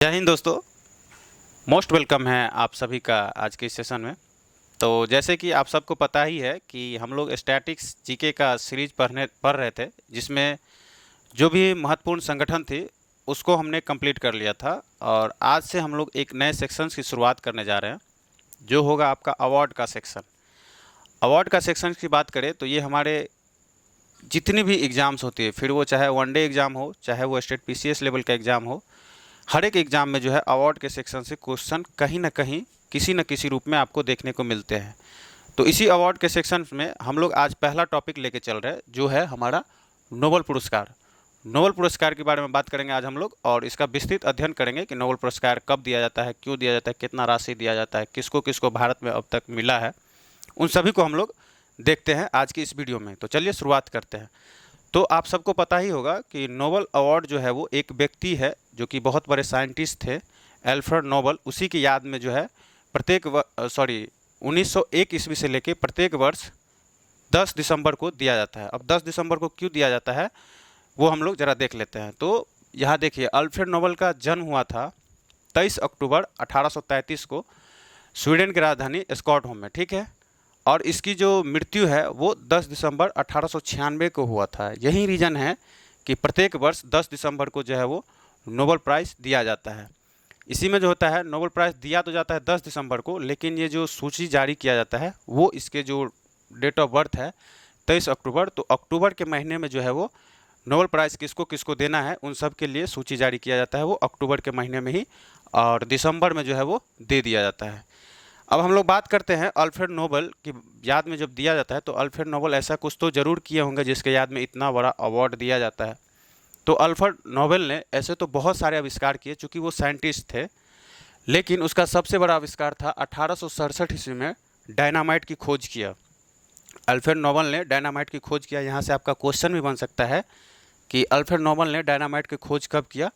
जय हिंद दोस्तों। Most welcome है आप सभी का आज के इस सेशन में। तो जैसे कि आप सबको पता ही है कि हम लोग स्टैटिक्स जीके का सीरीज पढ़ रहे थे, जिसमें जो भी महत्वपूर्ण संगठन थे उसको हमने कंप्लीट कर लिया था। और आज से हम लोग एक नए सेक्शन की शुरुआत करने जा रहे हैं, जो होगा आपका अवार्ड का सेक्शन। अवार्ड का सेक्शन की बात करें तो ये हमारे जितनी भी एग्ज़ाम्स होती है, फिर वो चाहे वनडे एग्ज़ाम हो, चाहे वो स्टेट पीसीएस लेवल का एग्ज़ाम हो, हर एक एग्ज़ाम में जो है अवार्ड के सेक्शन से क्वेश्चन कहीं ना कहीं किसी न किसी रूप में आपको देखने को मिलते हैं। तो इसी अवार्ड के सेक्शन में हम लोग आज पहला टॉपिक लेके चल रहे हैं, जो है हमारा नोबेल पुरस्कार। नोबेल पुरस्कार के बारे में बात करेंगे आज हम लोग, और इसका विस्तृत अध्ययन करेंगे कि नोबेल पुरस्कार कब दिया जाता है, क्यों दिया जाता है, कितना राशि दिया जाता है, किसको किसको भारत में अब तक मिला है, उन सभी को हम लोग देखते हैं आज की इस वीडियो में। तो चलिए शुरुआत करते हैं। तो आप सबको पता ही होगा कि नोबेल अवार्ड जो है वो एक व्यक्ति है जो कि बहुत बड़े साइंटिस्ट थे, अल्फ्रेड नोबेल। उसी की याद में जो है 1901 ईस्वी से लेके प्रत्येक वर्ष 10 दिसंबर को दिया जाता है। अब 10 दिसंबर को क्यों दिया जाता है वो हम लोग ज़रा देख लेते हैं। तो यहाँ देखिए, अल्फ्रेड नोबेल का जन्म हुआ था 23 अक्टूबर 1833 को स्वीडन की राजधानी स्टॉकहोम में, ठीक है। और इसकी जो मृत्यु है वो 10 दिसंबर 1896 को हुआ था। यही रीज़न है कि प्रत्येक वर्ष 10 दिसंबर को जो है वो नोबेल प्राइज़ दिया जाता है। इसी में जो होता है, नोबेल प्राइज़ दिया तो जाता है 10 दिसंबर को, लेकिन ये जो सूची जारी किया जाता है वो इसके जो डेट ऑफ बर्थ है 23 अक्टूबर, तो अक्टूबर के महीने में जो है वो नोबेल प्राइज़ किसको किसको देना है उन सब के लिए सूची जारी किया जाता है वो अक्टूबर के महीने में ही, और दिसंबर में जो है वो दे दिया जाता है। अब हम लोग बात करते हैं अल्फ्रेड नोबेल की याद में जब दिया जाता है, तो अल्फ्रेड नोबेल ऐसा कुछ तो ज़रूर किए होंगे जिसके याद में इतना बड़ा अवार्ड दिया जाता है। तो अल्फ्रेड नोबेल ने ऐसे तो बहुत सारे आविष्कार किए, चूँकि वो साइंटिस्ट थे, लेकिन उसका सबसे बड़ा आविष्कार था 1867 ईस्वी में डायनामाइट की खोज किया। अल्फ्रेड नोबेल ने डायनामाइट की खोज किया। यहाँ से आपका क्वेश्चन भी बन सकता है कि अल्फ्रेड नोबेल ने डायनामाइट की खोज कब किया,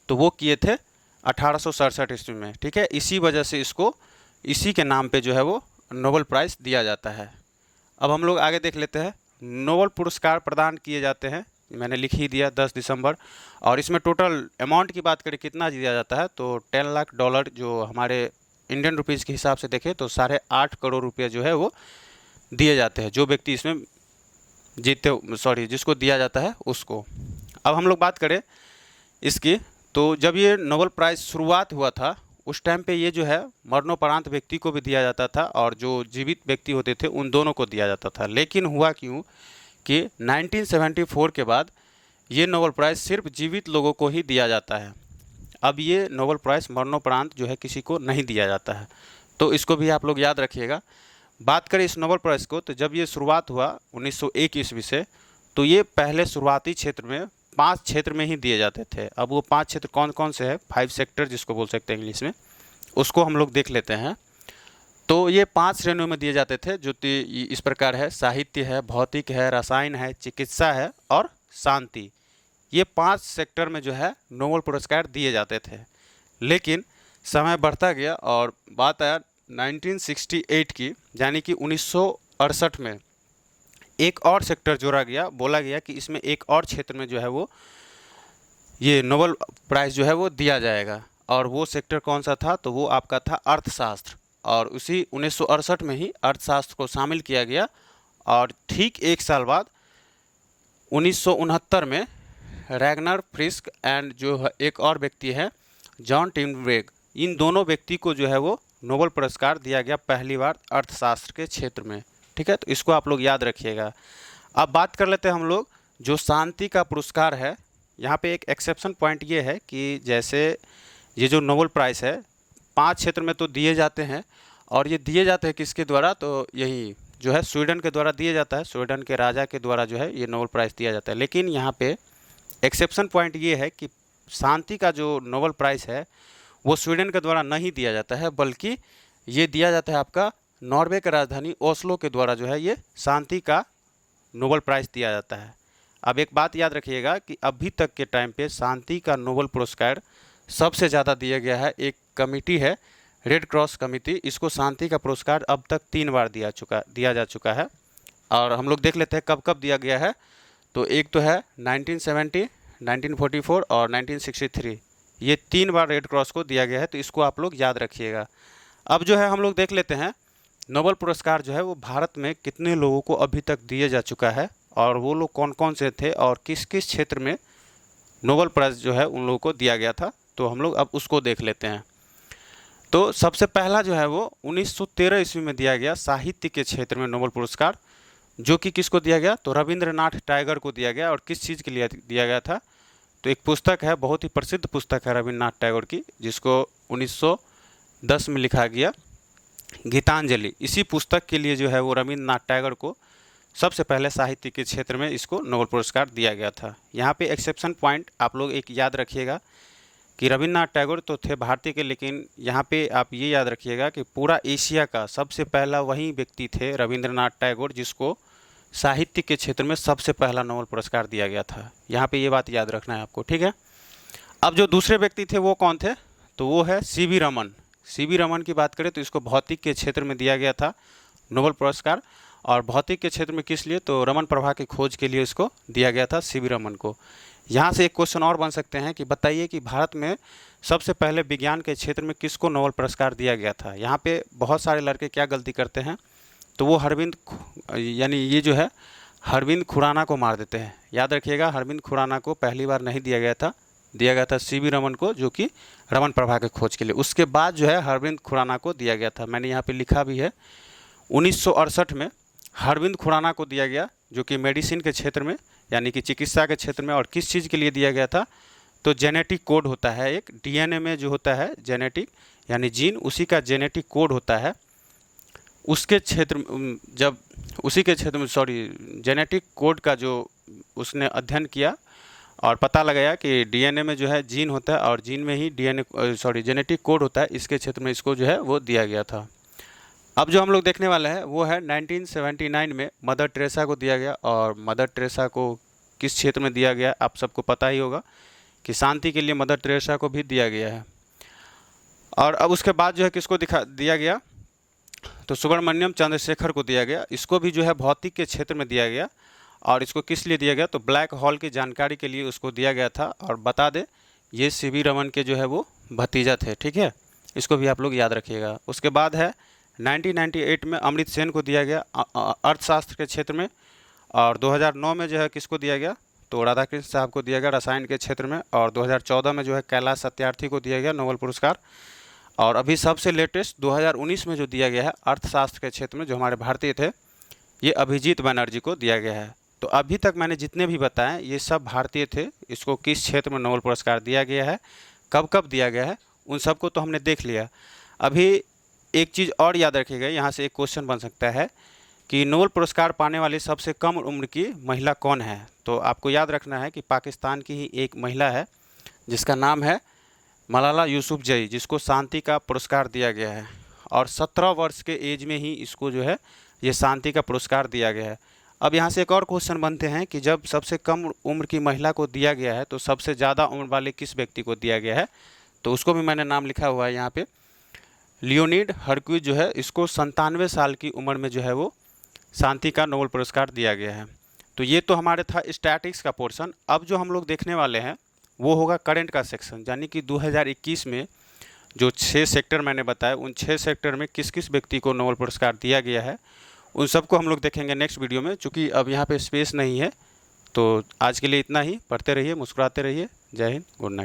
तो वो किए थे 1867 ईस्वी में, ठीक है। इसी वजह से इसको इसी के नाम पे जो है वो नोबेल प्राइज़ दिया जाता है। अब हम लोग आगे देख लेते हैं। नोबेल पुरस्कार प्रदान किए जाते हैं, मैंने लिख ही दिया 10 दिसंबर। और इसमें टोटल अमाउंट की बात करें कितना दिया जाता है, तो 10 लाख डॉलर, जो हमारे इंडियन रुपीज़ के हिसाब से देखें तो 8.5 करोड़ रुपये जो है वो दिए जाते हैं जो व्यक्ति इसमें जिसको दिया जाता है उसको। अब हम लोग बात करें इसकी, तो जब ये नोबेल प्राइज़ शुरुआत हुआ था उस टाइम पे ये जो है मरणोपरांत व्यक्ति को भी दिया जाता था, और जो जीवित व्यक्ति होते थे उन दोनों को दिया जाता था। लेकिन हुआ क्यों कि 1974 के बाद ये नोबेल प्राइज़ सिर्फ जीवित लोगों को ही दिया जाता है। अब ये नोबेल प्राइज़ मरणोपरांत जो है किसी को नहीं दिया जाता है, तो इसको भी आप लोग याद रखिएगा। बात करें इस नोबेल प्राइज़ को, तो जब ये शुरुआत हुआ 1901 ईस्वी से, तो ये पहले शुरुआती क्षेत्र में 5 क्षेत्र में ही दिए जाते थे। अब वो 5 क्षेत्र कौन कौन से हैं, 5 सेक्टर जिसको बोल सकते हैं इंग्लिश में, उसको हम लोग देख लेते हैं। तो ये 5 श्रेणियों में दिए जाते थे, जो इस प्रकार है: साहित्य है, भौतिक है, रसायन है, चिकित्सा है और शांति। ये 5 सेक्टर में जो है नोबेल पुरस्कार दिए जाते थे। लेकिन समय बढ़ता गया और बात आया 1968 की, यानी कि 1968 में एक और सेक्टर जोड़ा गया। बोला गया कि इसमें एक और क्षेत्र में जो है वो ये नोबेल प्राइज़ जो है वो दिया जाएगा। और वो सेक्टर कौन सा था, तो वो आपका था अर्थशास्त्र। और उसी 1968 में ही अर्थशास्त्र को शामिल किया गया। और ठीक एक साल बाद 1969 में रैगनर फ्रिस्क एंड जो एक और व्यक्ति है जॉन टिम्बरेग, इन दोनों व्यक्ति को जो है वो नोबेल पुरस्कार दिया गया पहली बार अर्थशास्त्र के क्षेत्र में, ठीक है। तो इसको आप लोग याद रखिएगा। अब बात कर लेते हैं हम लोग जो शांति का पुरस्कार है। यहाँ पे एक एक्सेप्शन पॉइंट ये है कि जैसे ये जो नोबेल प्राइज़ है 5 क्षेत्र में तो दिए जाते हैं, और ये दिए जाते हैं किसके द्वारा, तो यही जो है स्वीडन के द्वारा दिया जाता है। स्वीडन के राजा के द्वारा जो है ये नोबेल प्राइज़ दिया जाता है। लेकिन यहाँ पे एक्सेप्शन पॉइंट ये है कि शांति का जो नोबेल प्राइज़ है वो स्वीडन के द्वारा नहीं दिया जाता है, बल्कि ये दिया जाता है आपका नॉर्वे की राजधानी ओस्लो के द्वारा जो है ये शांति का नोबेल प्राइज़ दिया जाता है। अब एक बात याद रखिएगा कि अभी तक के टाइम पे शांति का नोबेल पुरस्कार सबसे ज़्यादा दिया गया है, एक कमेटी है रेड क्रॉस कमेटी, इसको शांति का पुरस्कार अब तक 3 बार दिया जा चुका है। और हम लोग देख लेते हैं कब कब दिया गया है। तो एक तो है 1970, 1944 और 1963। ये 3 बार रेड क्रॉस को दिया गया है, तो इसको आप लोग याद रखिएगा। अब जो है हम लोग देख लेते हैं नोबेल पुरस्कार जो है वो भारत में कितने लोगों को अभी तक दिया जा चुका है और वो लोग कौन कौन से थे और किस किस क्षेत्र में नोबेल प्राइज़ जो है उन लोगों को दिया गया था। तो हम लोग अब उसको देख लेते हैं। तो सबसे पहला जो है वो 1913 ईस्वी में दिया गया साहित्य के क्षेत्र में नोबेल पुरस्कार, जो कि किसको दिया गया, तो रविंद्रनाथ टैगोर को दिया गया। और किस चीज़ के लिए दिया गया था, तो एक पुस्तक है, बहुत ही प्रसिद्ध पुस्तक है रविंद्रनाथ टैगोर की, जिसको 1910 में लिखा गया गीतांजलि। इसी पुस्तक के लिए जो है वो रविंद्रनाथ टैगोर को सबसे पहले साहित्य के क्षेत्र में इसको नोबेल पुरस्कार दिया गया था। यहाँ पे एक्सेप्शन पॉइंट आप लोग एक याद रखिएगा कि रविंद्रनाथ टैगोर तो थे भारतीय के, लेकिन यहाँ पे आप ये याद रखिएगा कि पूरा एशिया का सबसे पहला वही व्यक्ति थे रविंद्रनाथ टैगोर जिसको साहित्य के क्षेत्र में सबसे पहला नोबेल पुरस्कार दिया गया था। यहाँ पे ये बात याद रखना है आपको, ठीक है। अब जो दूसरे व्यक्ति थे वो कौन थे, तो वो है सी.वी. रमन। सी.वी. रमन की बात करें तो इसको भौतिक के क्षेत्र में दिया गया था नोबेल पुरस्कार। और भौतिक के क्षेत्र में किस लिए, तो रमन प्रभा की खोज के लिए इसको दिया गया था सी.वी. रमन को। यहाँ से एक क्वेश्चन और बन सकते हैं कि बताइए कि भारत में सबसे पहले विज्ञान के क्षेत्र में किसको नोबेल पुरस्कार दिया गया था। यहाँ पे बहुत सारे लड़के क्या गलती करते हैं, तो वो यानी ये जो है हरविंद खुराना को मार देते हैं। याद रखिएगा, हरविंद खुराना को पहली बार नहीं दिया गया था सी.वी. रमन को, जो कि रमन प्रभा के खोज के लिए। उसके बाद जो है हरविंद खुराना को दिया गया था। मैंने यहाँ पे लिखा भी है 1968 में हरविंद खुराना को दिया गया, जो कि मेडिसिन के क्षेत्र में यानी कि चिकित्सा के क्षेत्र में। और किस चीज़ के लिए दिया गया था, तो जेनेटिक कोड होता है एक, डीएनए में जो होता है जेनेटिक यानी जीन, उसी का जेनेटिक कोड होता है, उसके क्षेत्र में जब उसी के क्षेत्र में जेनेटिक कोड का जो उसने अध्ययन किया और पता लगाया कि डीएनए में जो है जीन होता है और जीन में ही जेनेटिक कोड होता है, इसके क्षेत्र में इसको जो है वो दिया गया था। अब जो हम लोग देखने वाले हैं वो है 1979 में मदर टेरेसा को दिया गया। और मदर टेरेसा को किस क्षेत्र में दिया गया, आप सबको पता ही होगा कि शांति के लिए मदर टेरेसा को भी दिया गया है। और अब उसके बाद जो है किसको दिया गया, तो सुब्रमण्यम चंद्रशेखर को दिया गया। इसको भी जो है भौतिक के क्षेत्र में दिया गया। और इसको किस लिए दिया गया, तो ब्लैक होल की जानकारी के लिए उसको दिया गया था। और बता दें ये सी.वी. रमन के जो है वो भतीजा थे, ठीक है, इसको भी आप लोग याद रखिएगा। उसके बाद है 1998 में अमृत सेन को दिया गया अर्थशास्त्र के क्षेत्र में। और 2009 में जो है किसको दिया गया, तो राधाकृष्ण साहब को दिया गया रसायन के क्षेत्र में। और 2014 में जो है कैलाश सत्यार्थी को दिया गया नोबेल पुरस्कार। और अभी सबसे लेटेस्ट 2019 में जो दिया गया है अर्थशास्त्र के क्षेत्र में, जो हमारे भारतीय थे, ये अभिजीत बनर्जी को दिया गया है। तो अभी तक मैंने जितने भी बताएं ये सब भारतीय थे। इसको किस क्षेत्र में नोबेल पुरस्कार दिया गया है, कब कब दिया गया है, उन सबको तो हमने देख लिया। अभी एक चीज़ और याद रखिएगा, यहाँ से एक क्वेश्चन बन सकता है कि नोबेल पुरस्कार पाने वाली सबसे कम उम्र की महिला कौन है। तो आपको याद रखना है कि पाकिस्तान की ही एक महिला है जिसका नाम है मलाला यूसुफजई, जिसको शांति का पुरस्कार दिया गया है। और 17 वर्ष के एज में ही इसको जो है ये शांति का पुरस्कार दिया गया है। अब यहाँ से एक और क्वेश्चन बनते हैं कि जब सबसे कम उम्र की महिला को दिया गया है तो सबसे ज़्यादा उम्र वाले किस व्यक्ति को दिया गया है। तो उसको भी मैंने नाम लिखा हुआ है यहाँ पे, लियोनिड हरक्यूज जो है, इसको 97 साल की उम्र में जो है वो शांति का नोबेल पुरस्कार दिया गया है। तो ये तो हमारे था स्टैटिक्स का पोर्शन। अब जो हम लोग देखने वाले हैं वो होगा करंट का सेक्शन, यानी कि 2021 में जो 6 सेक्टर मैंने बताया, उन 6 सेक्टर में किस किस व्यक्ति को नोबेल पुरस्कार दिया गया है, उन सबको हम लोग देखेंगे नेक्स्ट वीडियो में। चूँकि अब यहाँ पे स्पेस नहीं है, तो आज के लिए इतना ही। पढ़ते रहिए, मुस्कुराते रहिए। जय हिंद, गुड नाइट।